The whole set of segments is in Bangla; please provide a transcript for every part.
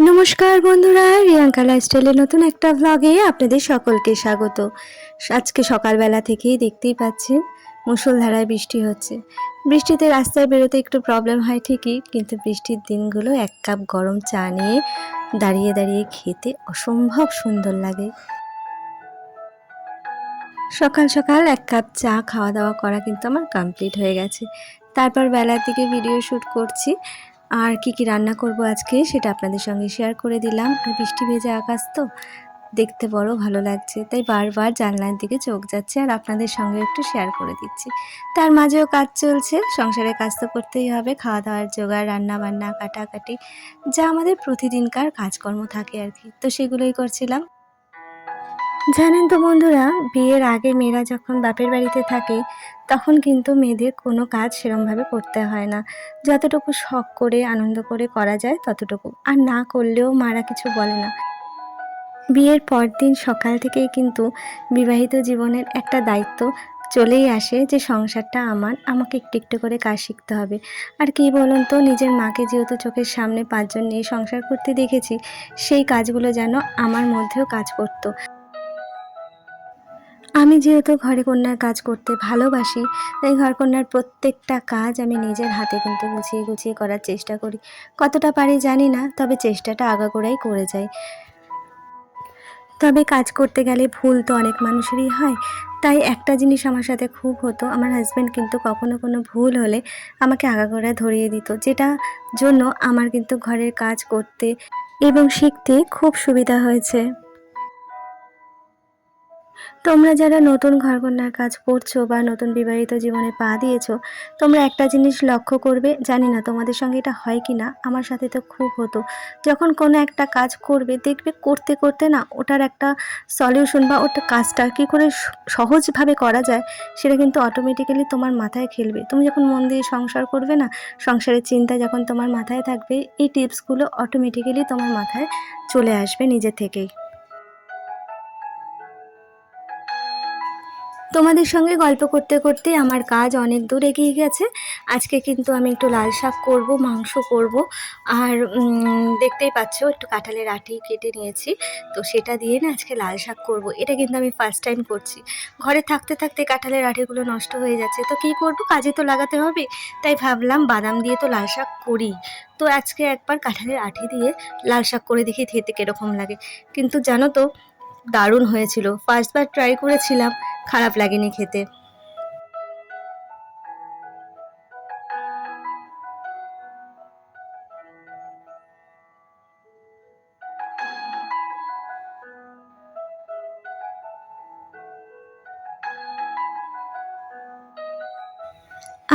নমস্কার বন্ধুরা, রিয়াঙ্কা লাইফস্টাইলের নতুন একটা ভ্লগে আপনাদের সকলকে স্বাগত। আজকে সকালবেলা থেকেই দেখতেই পাচ্ছেন মুষলধারায় বৃষ্টি হচ্ছে। বৃষ্টিতে রাস্তায় বেরোতে একটু প্রবলেম হয় ঠিকই, কিন্তু বৃষ্টির দিনগুলো এক কাপ গরম চা নিয়ে দাঁড়িয়ে দাঁড়িয়ে খেতে অসম্ভব সুন্দর লাগে। সকাল সকাল এক কাপ চা খাওয়া দাওয়া করা কিন্তু আমার কমপ্লিট হয়ে গেছে। তারপর বেলার দিকে ভিডিও শ্যুট করছি, আর কি রান্না করব আজকে সেটা আপনাদের সঙ্গে শেয়ার করে দিলাম। আর বৃষ্টি ভেজা আকাশ তো দেখতে বড় ভালো লাগছে, তাই বারবার জানলার দিকে চোখ যাচ্ছে আর আপনাদের সঙ্গে একটু শেয়ার করে দিচ্ছি। তার মাঝেও কাজ চলছে, সংসারের কাজ তো করতেই হবে, খাওয়া দাওয়ার জোগাড়, রান্না বান্না, কাটাকাটি, যা আমাদের প্রতিদিনকার কাজকর্ম থাকে আর কি, তো সেগুলোই করছিলাম। জানেন তো বন্ধুরা, বিয়ের আগে মেয়েরা যখন বাপের বাড়িতে থাকে তখন কিন্তু মেয়েদের কোনো কাজ সেরমভাবে করতে হয় না। যতটুকু শখ করে আনন্দ করে করা যায় ততটুকু, আর না করলেও মারা কিছু বলে না। বিয়ের পরদিন সকাল থেকেই কিন্তু বিবাহিত জীবনের একটা দায়িত্ব চলেই আসে যে সংসারটা আমাকে একটু একটু করে কাজ শিখতে হবে। আর কি বলুন তো, নিজের মাকে যেহেতু চোখের সামনে ৫ জন নিয়ে সংসার করতে দেখেছি, সেই কাজগুলো যেন আমার মধ্যেও কাজ করতো। আমি যেহেতু ঘরে কন্যার কাজ করতে ভালোবাসি, তাই ঘরকন্নার প্রত্যেকটা কাজ আমি নিজের হাতে কিন্তু গুছিয়ে গুছিয়ে করার চেষ্টা করি। কতটা পারি জানি না, তবে চেষ্টাটা আগাগোড়াই করে যাই। তবে কাজ করতে গেলে ভুল তো অনেক মানুষেরই হয়। তাই একটা জিনিস আমার সাথে খুব হতো, আমার হাজব্যান্ড কিন্তু কখনো কোনো ভুল হলে আমাকে আগাগোড়া ধরিয়ে দিত, যেটা জন্য আমার কিন্তু ঘরের কাজ করতে এবং শিখতে খুব সুবিধা হয়েছে। তোমরা যারা নতুন ঘরকন্নার কাজ করছো বা নতুন বিবাহিত জীবনে পা দিয়েছো, তোমরা একটা জিনিস লক্ষ্য করবে, জানি না তোমাদের সঙ্গে এটা হয় কি না, আমার সাথে তো খুব হতো। যখন কোনো একটা কাজ করবে দেখবে করতে করতে না ওটার একটা সলিউশন বা ওটা কাজটা কী করে সহজভাবে করা যায় সেটা কিন্তু অটোমেটিক্যালি তোমার মাথায় খেলবে। তুমি যখন মন দিয়ে সংসার করবে না, সংসারের চিন্তা যখন তোমার মাথায় থাকবে, এই টিপসগুলো অটোমেটিক্যালি তোমার মাথায় চলে আসবে নিজে থেকেই। তোমাদের সঙ্গে গল্প করতে করতে আমার কাজ অনেক দূর এগিয়ে গেছে। আজকে কিন্তু আমি একটু লাল শাক করব, মাংস করব, আর দেখতেই পাচ্ছ একটু কাঁঠালের আঁটি কেটে নিয়েছি। তো সেটা দিয়ে না আজকে লাল শাক করব। এটা কিন্তু আমি ফার্স্ট টাইম করছি। ঘরে থাকতে থাকতে কাঁঠালের আঁটিগুলো নষ্ট হয়ে যাচ্ছে, তো কী করব, কাজে তো লাগাতে হবে। তাই ভাবলাম বাদাম দিয়ে তো লাল শাক করি, তো আজকে একবার কাঁঠালের আঁটি দিয়ে লাল শাক করে দেখি খেতে কীরকম লাগে। কিন্তু জানো তো, দারুণ হয়েছিল। ফার্স্ট বার ট্রাই করেছিলাম, খারাপ লাগেনি খেতে।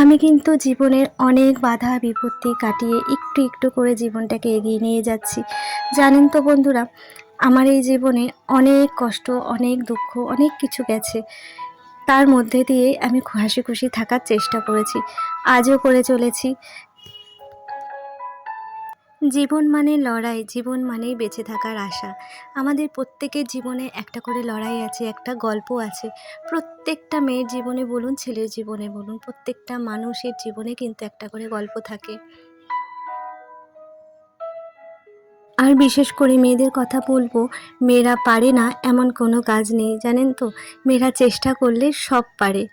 আমি কিন্তু জীবনের অনেক বাধা বিপত্তি কাটিয়ে একটু একটু করে জীবনটাকে এগিয়ে নিয়ে যাচ্ছি। জানেন তো বন্ধুরা, আমার এই জীবনে অনেক কষ্ট, অনেক দুঃখ, অনেক কিছু গেছে। তার মধ্যে দিয়ে আমি হাসি খুশি থাকার চেষ্টা করেছি, আজও করে চলেছি। জীবন মানে লড়াই, জীবন মানেই বেঁচে থাকার আশা। আমাদের প্রত্যেকের জীবনে একটা করে লড়াই আছে, একটা গল্প আছে। প্রত্যেকটা মেয়ের জীবনে বলুন, ছেলের জীবনে বলুন, প্রত্যেকটা মানুষের জীবনে কিন্তু একটা করে গল্প থাকে। আর বিশেষ করে মেয়েদের কথা বলবো, মেয়েরা পারে না এমন কোনো কাজ নেই, জানেন তো। মেয়েরা চেষ্টা করলে সব পারে।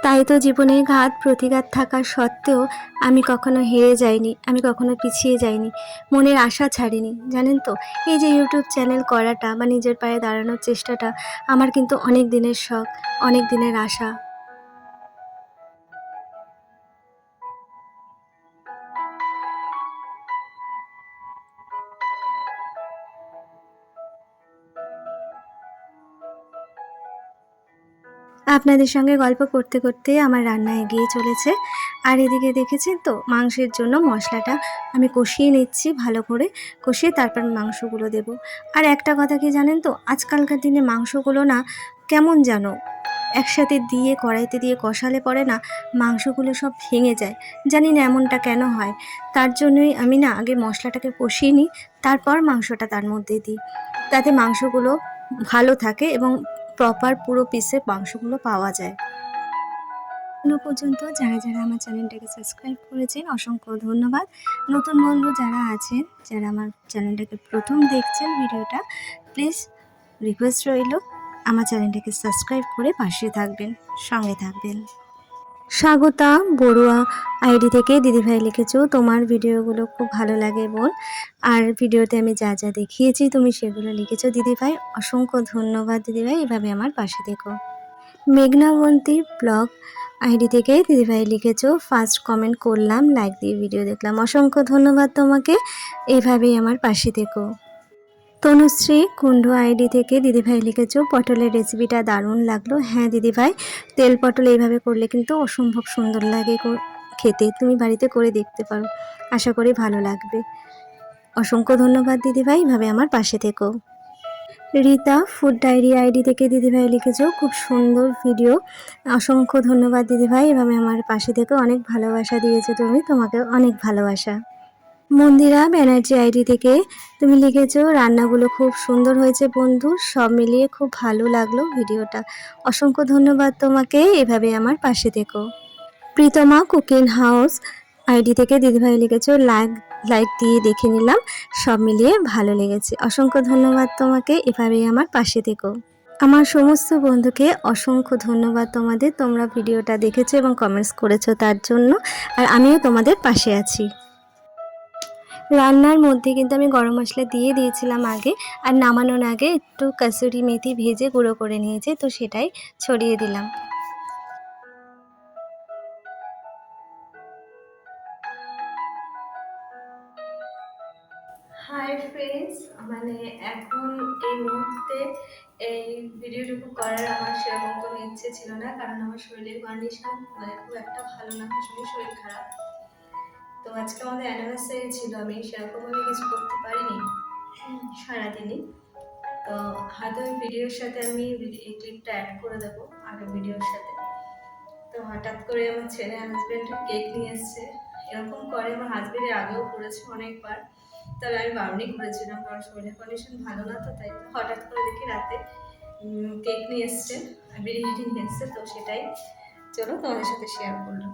তাই তো জীবনে ঘাত প্রতিঘাত থাকা সত্ত্বেও আমি কখনো হেরে যাইনি, আমি কখনো পিছিয়ে যাইনি, মনের আশা ছাড়িনি, জানেন তো। এই যে ইউটিউব চ্যানেল করাটা বা নিজের পায়ে দাঁড়ানোর চেষ্টাটা আমার কিন্তু অনেক দিনের শখ, অনেক দিনের আশা। আপনাদের সঙ্গে গল্প করতে করতে আমার রান্না এগিয়ে চলেছে। আর এদিকে দেখেছেন তো, মাংসের জন্য মশলাটা আমি কষিয়ে নিচ্ছি, ভালো করে কষিয়ে তারপর মাংসগুলো দেব। আর একটা কথা কি জানেন তো, আজকালকার দিনে মাংসগুলো না কেমন যেন একসাথে দিয়ে কড়াইতে দিয়ে কষালে পরে না মাংসগুলো সব ভেঙে যায়। জানি না এমনটা কেন হয়। তার জন্যই আমি না আগে মশলাটাকে কষিয়ে নিই, তারপর মাংসটা তার মধ্যে দিই, তাতে মাংসগুলো ভালো থাকে এবং প্রপার পুরো পিসে মাংসগুলো পাওয়া যায়। এখনো পর্যন্ত যারা যারা আমার চ্যানেলটাকে সাবস্ক্রাইব করেছেন অসংখ্য ধন্যবাদ। নতুন বন্ধু যারা আছেন, যারা আমার চ্যানেলটাকে প্রথম দেখছেন ভিডিওটা, প্লিজ রিকোয়েস্ট রইল আমার চ্যানেলটাকে সাবস্ক্রাইব করে পাশে থাকবেন, সঙ্গে থাকবেন। স্বাগতা বড়ুয়া আইডি থেকে দিদিভাই লিখেছো, তোমার ভিডিওগুলো খুব ভালো লাগে বোন, আর ভিডিওতে আমি যা যা দেখিয়েছি তুমি সেগুলো লিখেছো দিদিভাই, অসংখ্য ধন্যবাদ দিদিভাই, এভাবে আমার পাশে থেকো। মেঘনাবন্তী ব্লগ আইডি থেকে দিদিভাই লিখেছো, ফার্স্ট কমেন্ট করলাম, লাইক দিয়ে ভিডিও দেখলাম, অসংখ্য ধন্যবাদ তোমাকে, এইভাবেই আমার পাশে থেকো। তনুশ্রী কুণ্ডু আইডি থেকে দিদিভাই লিখেছো, পটলের রেসিপিটা দারুণ লাগলো। হ্যাঁ দিদিভাই, তেল পটল এইভাবে করলে কিন্তু অসম্ভব সুন্দর লাগে খেতে, তুমি বাড়িতে করে দেখতে পারো, আশা করি ভালো লাগবে। অসংখ্য ধন্যবাদ দিদিভাই, এইভাবে আমার পাশে থেকো। রীতা ফুড ডায়েরি আইডি থেকে দিদিভাই লিখেছো, খুব সুন্দর ভিডিও, অসংখ্য ধন্যবাদ দিদিভাই, এভাবে আমার পাশে থেকে অনেক ভালোবাসা দিয়েছো তুমি, তোমাকে অনেক ভালোবাসা। মন্দিরা ব্যানার্জি আইডি থেকে তুমি লিখেছো, রান্নাগুলো খুব সুন্দর হয়েছে বন্ধু, সব মিলিয়ে খুব ভালো লাগলো ভিডিওটা, অসংখ্য ধন্যবাদ তোমাকে, এভাবে আমার পাশে থেকো। প্রীতমা কুকিং হাউস আইডি থেকে দিদিভাই লিখেছো, লাইক দিয়ে দেখে নিলাম, সব মিলিয়ে ভালো লেগেছে, অসংখ্য ধন্যবাদ তোমাকে, এভাবেই আমার পাশে থেকো। আমার সমস্ত বন্ধুকে অসংখ্য ধন্যবাদ তোমাদের, তোমরা ভিডিওটা দেখেছো এবং কমেন্টস করেছো তার জন্য, আর আমিও তোমাদের পাশে আছি। রান্নার মধ্যে কিন্তু আমি গরম মশলা দিয়ে দিয়েছিলাম আগে, আর নামানোর আগে একটু কসুরি মেথি ভেজে গুঁড়ো করে নিয়েছি, তো সেটাই ছড়িয়ে দিলাম। হাই ফ্রেন্ডস, মানে এখন এই মুহূর্তে এই ভিডিওটুকু করার আমার সেরকম কোনো ইচ্ছে ছিল না, কারণ আমার শরীরের কন্ডিশন মানে খুব একটা ভালো না, ভীষণই শরীর খারাপ। তো আজকে আমাদের অ্যানিভার্সারি ছিল, আমি সেরকমভাবে কিছু করতে পারিনি সারাদিনই। তো হয়তো ওই ভিডিওর সাথে আমি এই ক্লিপটা অ্যাড করে দেবো আগের ভিডিওর সাথে। তো হঠাৎ করে আমার ছেলে হাজব্যান্ড কেক নিয়ে এসছে, এরকম করে আমার হাজব্যান্ডের আগেও করেছে অনেকবার, তাহলে আমি বারণই করেছিলাম কারণ শরীরের কন্ডিশন ভালো না, তো তাই হঠাৎ করে দেখি রাতে কেক নিয়ে এসছে, বিরিয়ানি নিয়ে এসছে, তো সেটাই চলো তোমাদের সাথে শেয়ার করলাম।